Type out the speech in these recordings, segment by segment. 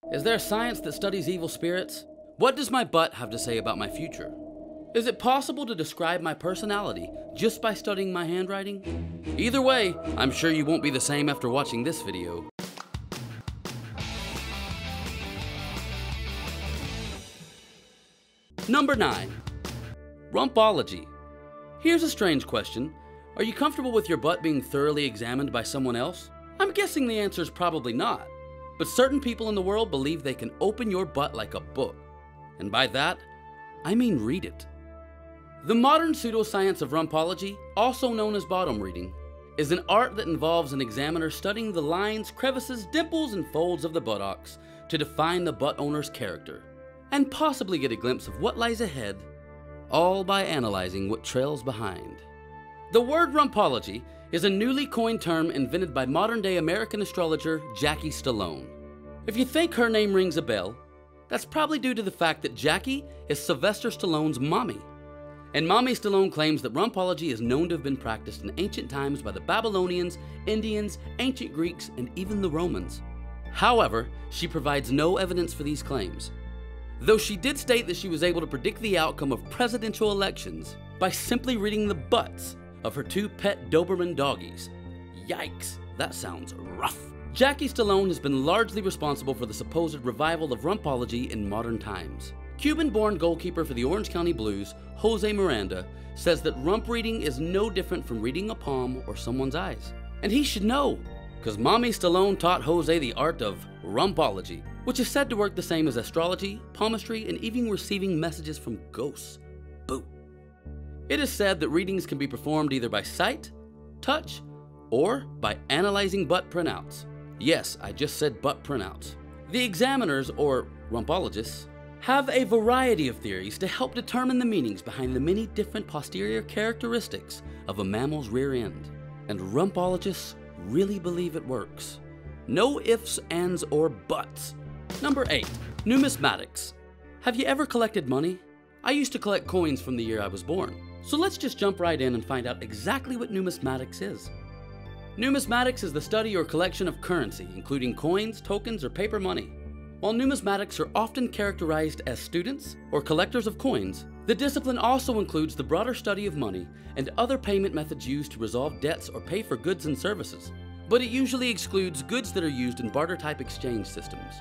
Is there science that studies evil spirits? What does my butt have to say about my future? Is it possible to describe my personality just by studying my handwriting? Either way, I'm sure you won't be the same after watching this video. Number 9. Rumpology. Here's a strange question. Are you comfortable with your butt being thoroughly examined by someone else? I'm guessing the answer is probably not. But certain people in the world believe they can open your butt like a book. And by that, I mean read it. The modern pseudoscience of rumpology, also known as bottom reading, is an art that involves an examiner studying the lines, crevices, dimples, and folds of the buttocks to define the butt owner's character, and possibly get a glimpse of what lies ahead, all by analyzing what trails behind. The word rumpology is a newly coined term invented by modern-day American astrologer Jackie Stallone. If you think her name rings a bell, that's probably due to the fact that Jackie is Sylvester Stallone's mommy. And Mommy Stallone claims that rumpology is known to have been practiced in ancient times by the Babylonians, Indians, ancient Greeks, and even the Romans. However, she provides no evidence for these claims, though she did state that she was able to predict the outcome of presidential elections by simply reading the butts of her 2 pet Doberman doggies. Yikes, that sounds rough. Jackie Stallone has been largely responsible for the supposed revival of rumpology in modern times. Cuban-born goalkeeper for the Orange County Blues, Jose Miranda, says that rump reading is no different from reading a palm or someone's eyes. And he should know, because Mommy Stallone taught Jose the art of rumpology, which is said to work the same as astrology, palmistry, and even receiving messages from ghosts. Boo. It is said that readings can be performed either by sight, touch, or by analyzing butt printouts. Yes, I just said butt printouts. The examiners, or rumpologists, have a variety of theories to help determine the meanings behind the many different posterior characteristics of a mammal's rear end. And rumpologists really believe it works. No ifs, ands, or buts. Number 8. Numismatics. Have you ever collected money? I used to collect coins from the year I was born. So let's just jump right in and find out exactly what numismatics is. Numismatics is the study or collection of currency, including coins, tokens, or paper money. While numismatics are often characterized as students or collectors of coins, the discipline also includes the broader study of money and other payment methods used to resolve debts or pay for goods and services. But it usually excludes goods that are used in barter-type exchange systems.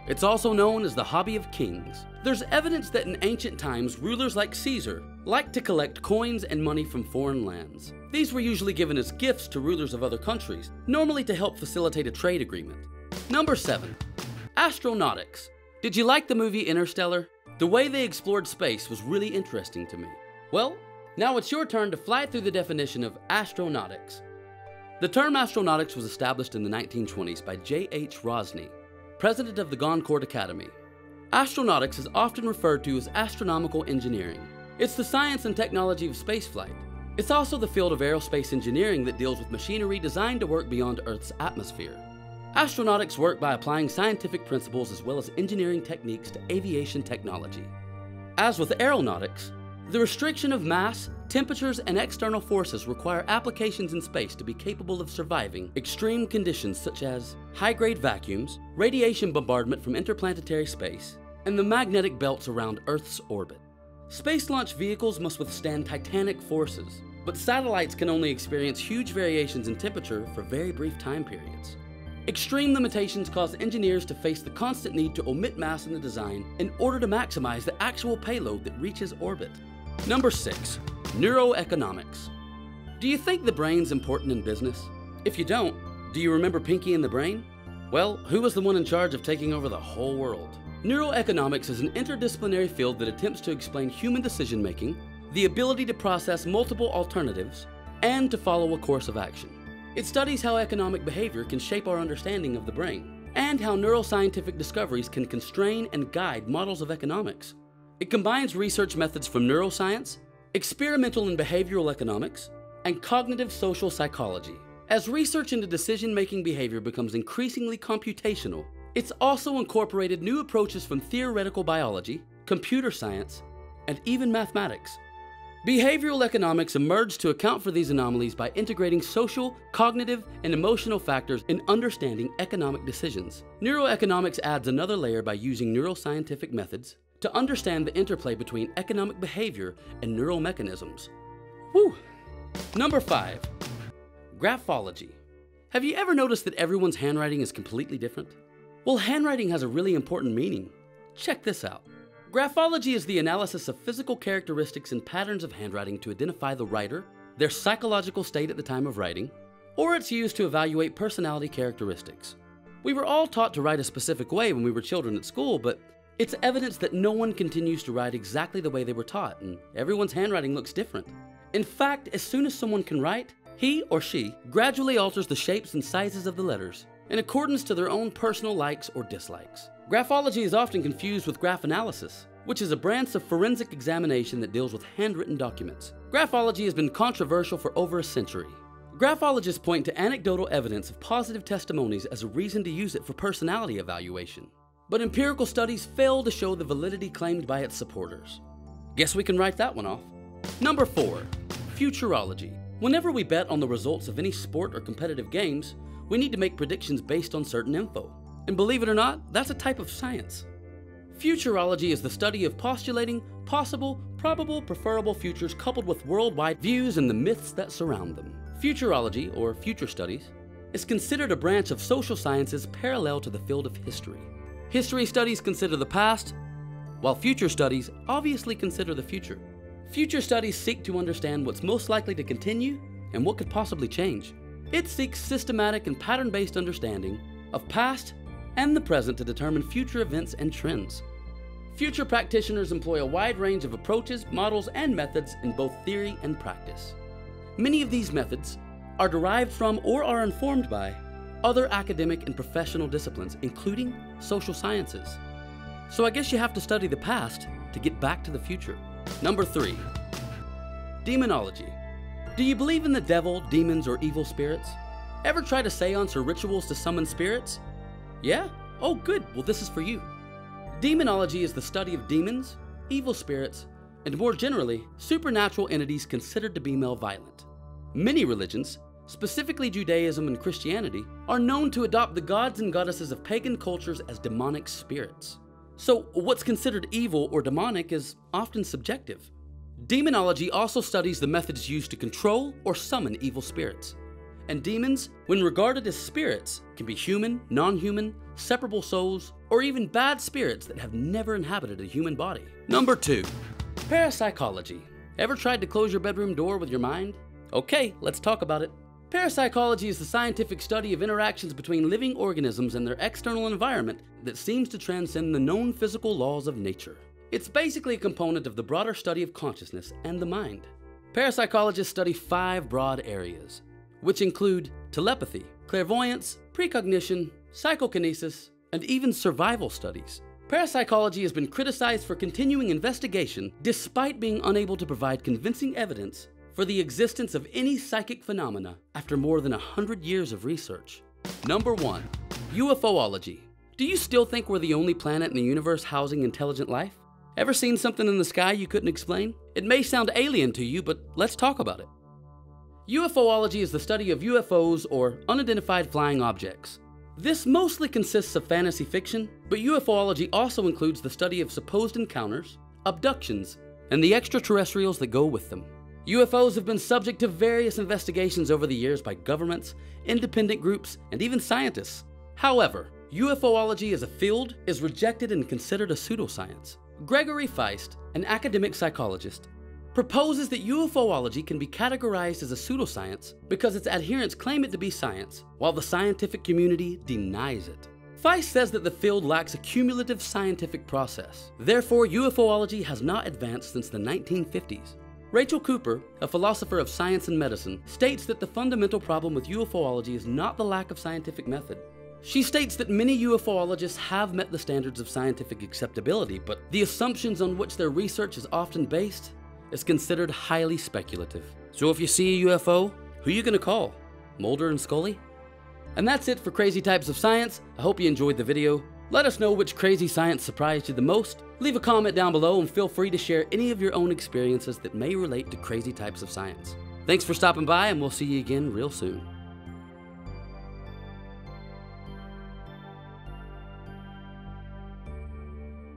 It's also known as the hobby of kings. There's evidence that in ancient times, rulers like Caesar liked to collect coins and money from foreign lands. These were usually given as gifts to rulers of other countries, normally to help facilitate a trade agreement. Number 7. Astronautics. Did you like the movie Interstellar? The way they explored space was really interesting to me. Well, now it's your turn to fly through the definition of astronautics. The term astronautics was established in the 1920s by J.H. Rosny, president of the Goncourt Academy. Astronautics is often referred to as astronomical engineering. It's the science and technology of spaceflight. It's also the field of aerospace engineering that deals with machinery designed to work beyond Earth's atmosphere. Astronautics work by applying scientific principles as well as engineering techniques to aviation technology. As with aeronautics, the restriction of mass, temperatures, and external forces require applications in space to be capable of surviving extreme conditions such as high-grade vacuums, radiation bombardment from interplanetary space, and the magnetic belts around Earth's orbit. Space launch vehicles must withstand titanic forces, but satellites can only experience huge variations in temperature for very brief time periods. Extreme limitations cause engineers to face the constant need to omit mass in the design in order to maximize the actual payload that reaches orbit. Number 6. Neuroeconomics. Do you think the brain's important in business? If you don't, do you remember Pinky and the Brain? Well, who was the one in charge of taking over the whole world? Neuroeconomics is an interdisciplinary field that attempts to explain human decision-making, the ability to process multiple alternatives, and to follow a course of action. It studies how economic behavior can shape our understanding of the brain, and how neuroscientific discoveries can constrain and guide models of economics. It combines research methods from neuroscience, experimental and behavioral economics, and cognitive social psychology. As research into decision-making behavior becomes increasingly computational, it's also incorporated new approaches from theoretical biology, computer science, and even mathematics. Behavioral economics emerged to account for these anomalies by integrating social, cognitive, and emotional factors in understanding economic decisions. Neuroeconomics adds another layer by using neuroscientific methods to understand the interplay between economic behavior and neural mechanisms. Whew! Number 5. Graphology. Have you ever noticed that everyone's handwriting is completely different? Well, handwriting has a really important meaning. Check this out. Graphology is the analysis of physical characteristics and patterns of handwriting to identify the writer, their psychological state at the time of writing, or it's used to evaluate personality characteristics. We were all taught to write a specific way when we were children at school, but it's evidence that no one continues to write exactly the way they were taught, and everyone's handwriting looks different. In fact, as soon as someone can write, he or she gradually alters the shapes and sizes of the letters in accordance to their own personal likes or dislikes. Graphology is often confused with graph analysis, which is a branch of forensic examination that deals with handwritten documents. Graphology has been controversial for over a century. Graphologists point to anecdotal evidence of positive testimonies as a reason to use it for personality evaluation. But empirical studies fail to show the validity claimed by its supporters. Guess we can write that one off. Number 4. Futurology. Whenever we bet on the results of any sport or competitive games, we need to make predictions based on certain info. And believe it or not, that's a type of science. Futurology is the study of postulating possible, probable, preferable futures coupled with worldwide views and the myths that surround them. Futurology, or future studies, is considered a branch of social sciences parallel to the field of history. History studies consider the past, while future studies obviously consider the future. Future studies seek to understand what's most likely to continue and what could possibly change. It seeks systematic and pattern-based understanding of past and the present to determine future events and trends. Future practitioners employ a wide range of approaches, models, and methods in both theory and practice. Many of these methods are derived from or are informed by other academic and professional disciplines, including social sciences. So I guess you have to study the past to get back to the future. Number 3. Demonology. Do you believe in the devil, demons, or evil spirits? Ever try to seance or rituals to summon spirits? Yeah? Oh good, well this is for you. Demonology is the study of demons, evil spirits, and more generally, supernatural entities considered to be malevolent. Many religions, specifically Judaism and Christianity, are known to adopt the gods and goddesses of pagan cultures as demonic spirits. So what's considered evil or demonic is often subjective. Demonology also studies the methods used to control or summon evil spirits. And demons, when regarded as spirits, can be human, non-human, separable souls, or even bad spirits that have never inhabited a human body. Number 2. Parapsychology. Ever tried to close your bedroom door with your mind? Okay, let's talk about it. Parapsychology is the scientific study of interactions between living organisms and their external environment that seems to transcend the known physical laws of nature. It's basically a component of the broader study of consciousness and the mind. Parapsychologists study 5 broad areas, which include telepathy, clairvoyance, precognition, psychokinesis, and even survival studies. Parapsychology has been criticized for continuing investigation despite being unable to provide convincing evidence for the existence of any psychic phenomena after more than 100 years of research. Number 1. UFOlogy. Do you still think we're the only planet in the universe housing intelligent life? Ever seen something in the sky you couldn't explain? It may sound alien to you, but let's talk about it. UFOlogy is the study of UFOs, or unidentified flying objects. This mostly consists of fantasy fiction, but UFOlogy also includes the study of supposed encounters, abductions, and the extraterrestrials that go with them. UFOs have been subject to various investigations over the years by governments, independent groups, and even scientists. However, UFOlogy as a field is rejected and considered a pseudoscience. Gregory Feist, an academic psychologist, proposes that UFOlogy can be categorized as a pseudoscience because its adherents claim it to be science, while the scientific community denies it. Feist says that the field lacks a cumulative scientific process. Therefore, UFOlogy has not advanced since the 1950s. Rachel Cooper, a philosopher of science and medicine, states that the fundamental problem with UFOlogy is not the lack of scientific method. She states that many UFOlogists have met the standards of scientific acceptability, but the assumptions on which their research is often based is considered highly speculative. So if you see a UFO, who are you gonna call? Mulder and Scully? And that's it for Crazy Types of Science. I hope you enjoyed the video. Let us know which crazy science surprised you the most. Leave a comment down below and feel free to share any of your own experiences that may relate to crazy types of science. Thanks for stopping by, and we'll see you again real soon.